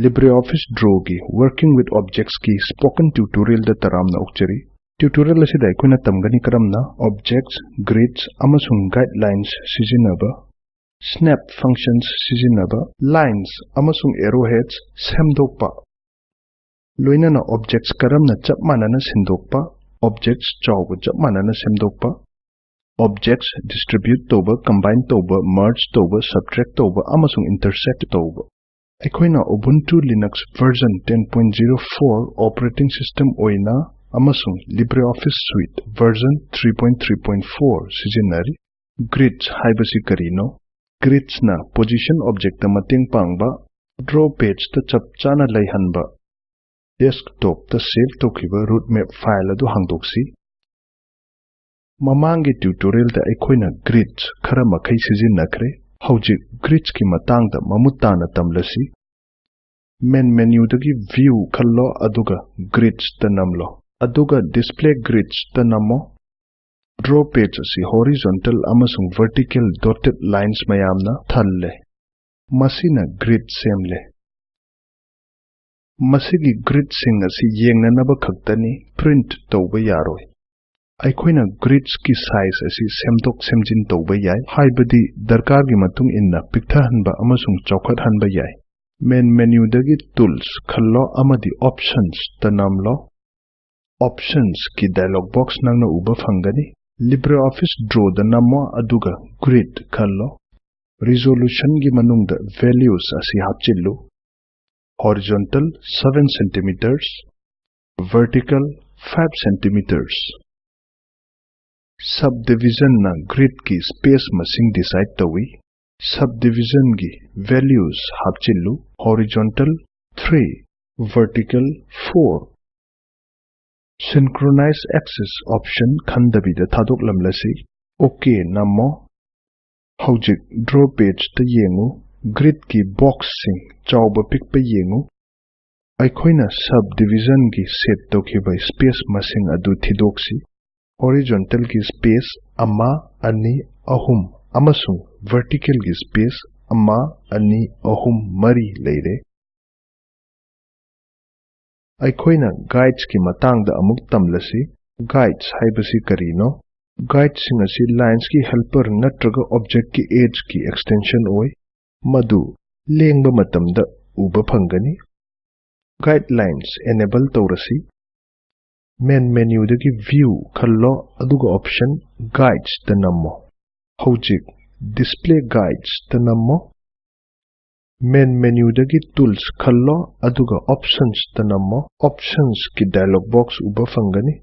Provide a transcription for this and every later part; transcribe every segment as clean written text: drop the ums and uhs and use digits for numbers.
LibreOffice Draw ki Working with Objects ki Spoken Tutorial da taramna ukchari. Tutorial asida aikoina tamgani karamna Objects, Grids, amasung Guidelines sizinaba, Snap Functions sizinaba, Lines amasung Arrowheads semdokpa. Loinana Objects karamna chap manana sindokpa, Objects chawba chap manana semdokpa, Objects distribute toba, combine toba, merge toba, subtract toba, amasung intersect toba. Aikoina Ubuntu Linux version 10.04 operating system oina amasung LibreOffice Suite version 3.3.4 sizinari. Grids haibasi karino. Grids na position object mating pangba, draw page ta chapchana laihanba. Desktop ta save tokiba root map file adu hangdoksi. Mamangi tutorial da aikoina grids khara makai sizinakre. Hojik grids ki matangda mamutana tamlasi. Main menu dagi view khallo aduga grids ta namlo. Aduga display grids ta namo. Draw page asi horizontal amasung vertical dotted lines mayamna thalle. Masina grid semle. Masigi grid sing asi yengnanaba khaktani print tawba yaroi. Aikoina grids ki size asi semdok semjin tawba yai. Haibadi darkar gi matung inna pikthahanba amasung chawkhathanba yai. Main menu dagi tools khallo amadi options tanamlo. Options ki dialog box nangna uba phangani. LibreOffice Draw da namo aduga grid khallo. Resolution gi manungda values asi hapchillu. Horizontal 7 cm, vertical 5 cm. Subdivision na grid ki space masing decide tawi. Subdivision ki values hapchillu. Horizontal 3, vertical 4. Synchronize axis option khandabida thadok lamlasi. Okay namo. Hojik draw page ta yengu. Grid ki box sing chawba pikpa yengu. Aikoina subdivision ki set tokiba space masing adu thidoksi. Horizontal ki space ama, ani, ahum. Amasung vertical ki space ama, ani, ahum, mari leire. Aikoina guides ki matangda amuk tamlasi. Guides haibasi karino. Guides sing asi lines ki helper natraga object ki edge ki extension oi. Madu lengba matamda uba phangani. Guidelines enable taurasi. Main menu dagi view khallo aduga option guides tanammo. Hojik display guides tanammo. Main menu dagi tools khallo aduga options tanammo. Options ki dialog box uba phangani.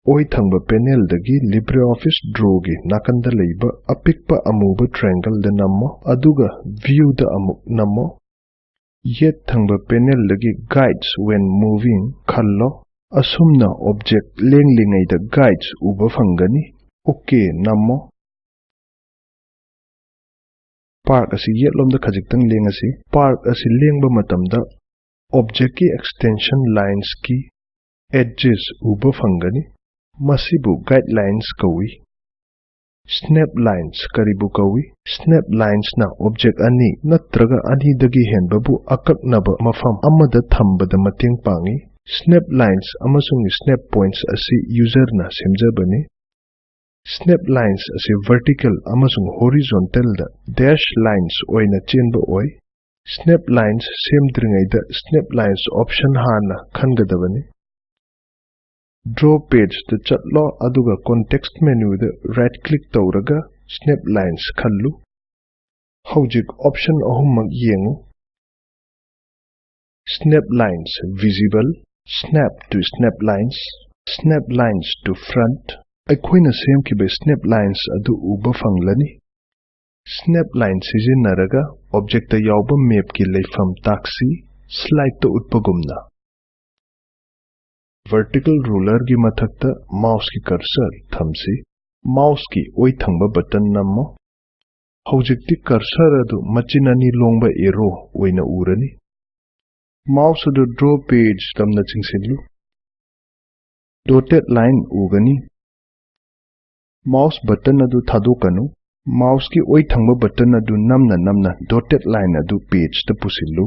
Oi thangba panel dagi LibreOffice Draw gi nakanda leiba apikpa amuba triangle da nammo. Aduga view da amuk nammo. Yet thangba panel dagi guides when moving khallo. Asumna object lenglingai da guides uba phangani. Okay nammo. Park asi yetlom da khajiktang lengasi. Park asi lengba matamda object ki extension lines ki edges uba phangani. Masibu guidelines kawi. Snap lines karibu kawi. Snap lines na object ani natraga ani dagi henbabu akaknaba mafam amada thambada mating pangi. Snap lines amasung snap points asi user na semjabani. Snap lines asi vertical amasung horizontal da dash lines oina chenba oi. Snap lines semdringai da snap lines option hana khangadabani. Draw page da chatlo aduga context menu da right click tauraga snap lines khallu. Hojik option ahummak yengu. Snap lines visible. Snap to snap lines. Snap lines to front. Aikoina sem ki ba snap lines adu uba fanglani. Snap lines sizinaraga object da yawba map ki leifam taksi slide to utpagumna. Vertical ruler ki mathakta mouse ki cursor thamsi. Mouse ki oi thangba button nammo. Hojikti cursor adu machinani longba arrow oina urani. Mouse adu draw page tamna chingsillu. Dotted line ugani. Mouse button adu thadokanu. Mouse ki oi thangba button adu namna dotted line adu page ta pusillu.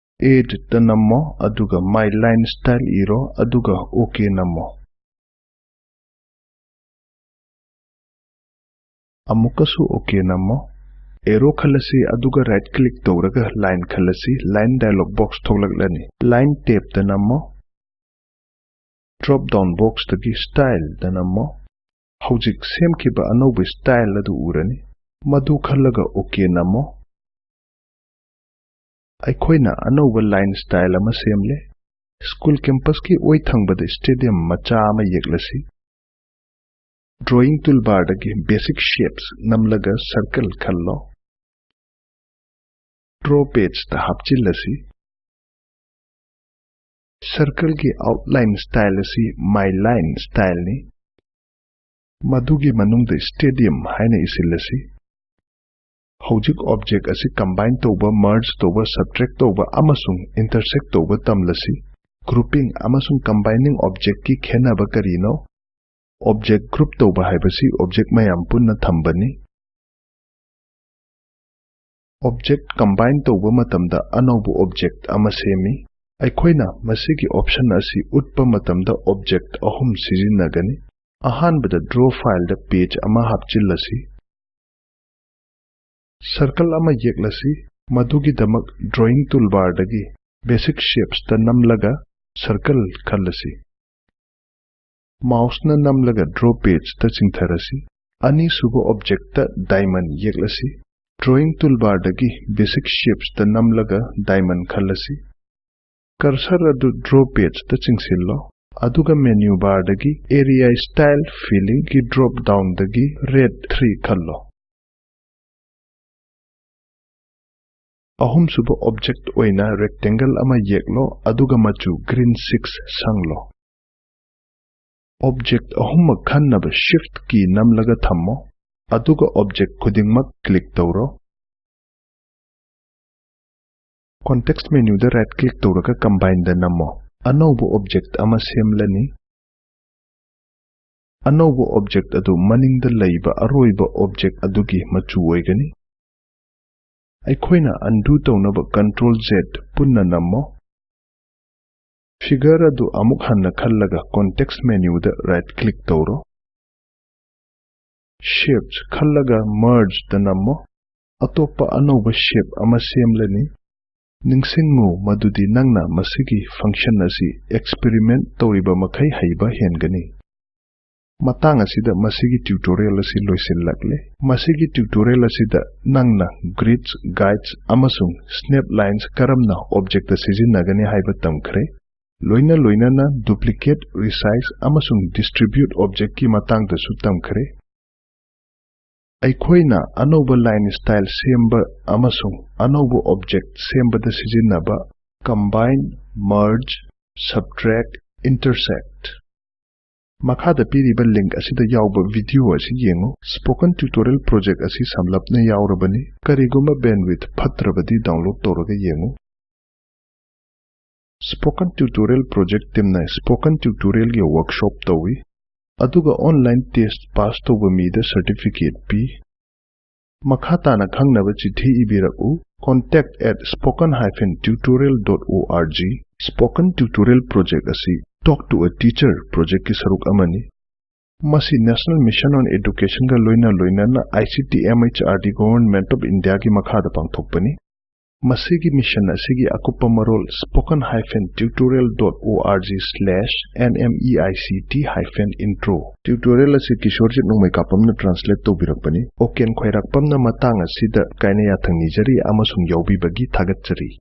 Add ta nammo aduga my line style iro aduga okay nammo. Amukasu okay nammo. Arrow khalasi aduga right click tawraga line khalasi line dialog box tholaklani. Line tab ta nammo. Drop down box tagi style ta nammo. Hawjik semkiba anawba style adu urani. Madu khalaga okay nammo. Aikoina anawba line style ama semle. School campus ki oi thangbada stadium macha ama yeklasi. Drawing toolbar dagi basic shapes namlaga circle khallo. Draw page ta hapchillasi. Circle ki outline style asi my line style ni. Madugi manungda stadium haina isilasi. Hojik object asi combine toba, merge toba, subtract toba amasung intersect toba tamlasi. Grouping amasung combining object ki khenaba karino. Object group toba haibasi object mayam punna thambani. Object combine toba matamda anobu object amasemi. Aikoina masigi option asi utpa matamda object ahum sijinnagani. Ahanbada draw file da page ama hapchillasi. Circle ama yeklasi. Madugi damak drawing toolbar dagi basic shapes ta namlaga circle khallasi. Mouse na namlaga draw page ta chingtharasi. Ani suba object ta diamond yeklasi. Drawing toolbar dagi basic shapes ta namlaga diamond khallasi. Cursor adu draw page ta chingsillo. Aduga menu bar dagi area style filling ki drop down dagi red 3 khallo. Ahum suba object oina rectangle ama yeklo aduga machu green 6 sanglo. Object ahum khannaba shift key namlaga thammo. Aduga object khudingmak click tawro. Context menu da right click tawraga combine da nammo. Anawbu object ama semlani. Anawbu object adu maningda laiba aroiba object adugi machu oigani. Aikoina undo tawnaba Ctrl Z punna nammo. Figure adu amuk hanna khallaga context menu da right click tawro. Shapes khallaga merge da nammo. Atopa anawba shape ama semlani. Ningsingmu madudi nangna masigi function asi experiment tawriba makai haiba hengani. Matang asida masigi tutorial asi loisillakle. Masigi tutorial asida nangna grids, guides amasung snap lines karamna object sijinnagani haiba tamkhre. Loina na duplicate, resize amasung distribute object ki matang da su tamkhre. Aikoina anoba line style semba amasung anoba object semba da sijinnaba combine, merge, subtract, intersect. Makhada piriba link asida yawba video asi yengo. Spoken tutorial project asi samlapna yawrabani. Kariguma bandwidth phatrabadi download tawraga yengo. Spoken tutorial project timna spoken tutorial ge workshop tawi. Aduga online test pass tawba mida certificate pi. Makhatana khangnaba chithi ibiraku contact@spoken-tutorial.org. Spoken tutorial project asi Talk to a Teacher project ki saruk amani. Masi National Mission on Education ga loina na ICT MHRD Government of India ki makhada pangthokpani. Masigi mission asigi akupa marol spoken-tutorial.org/nmeict-intro. Tutorial asi kishorjit nungmai kapamna translate tawbirakpani. Oken khwairakpamna matang asida kaina yathang nijari amasung yawbibagi thagatchari.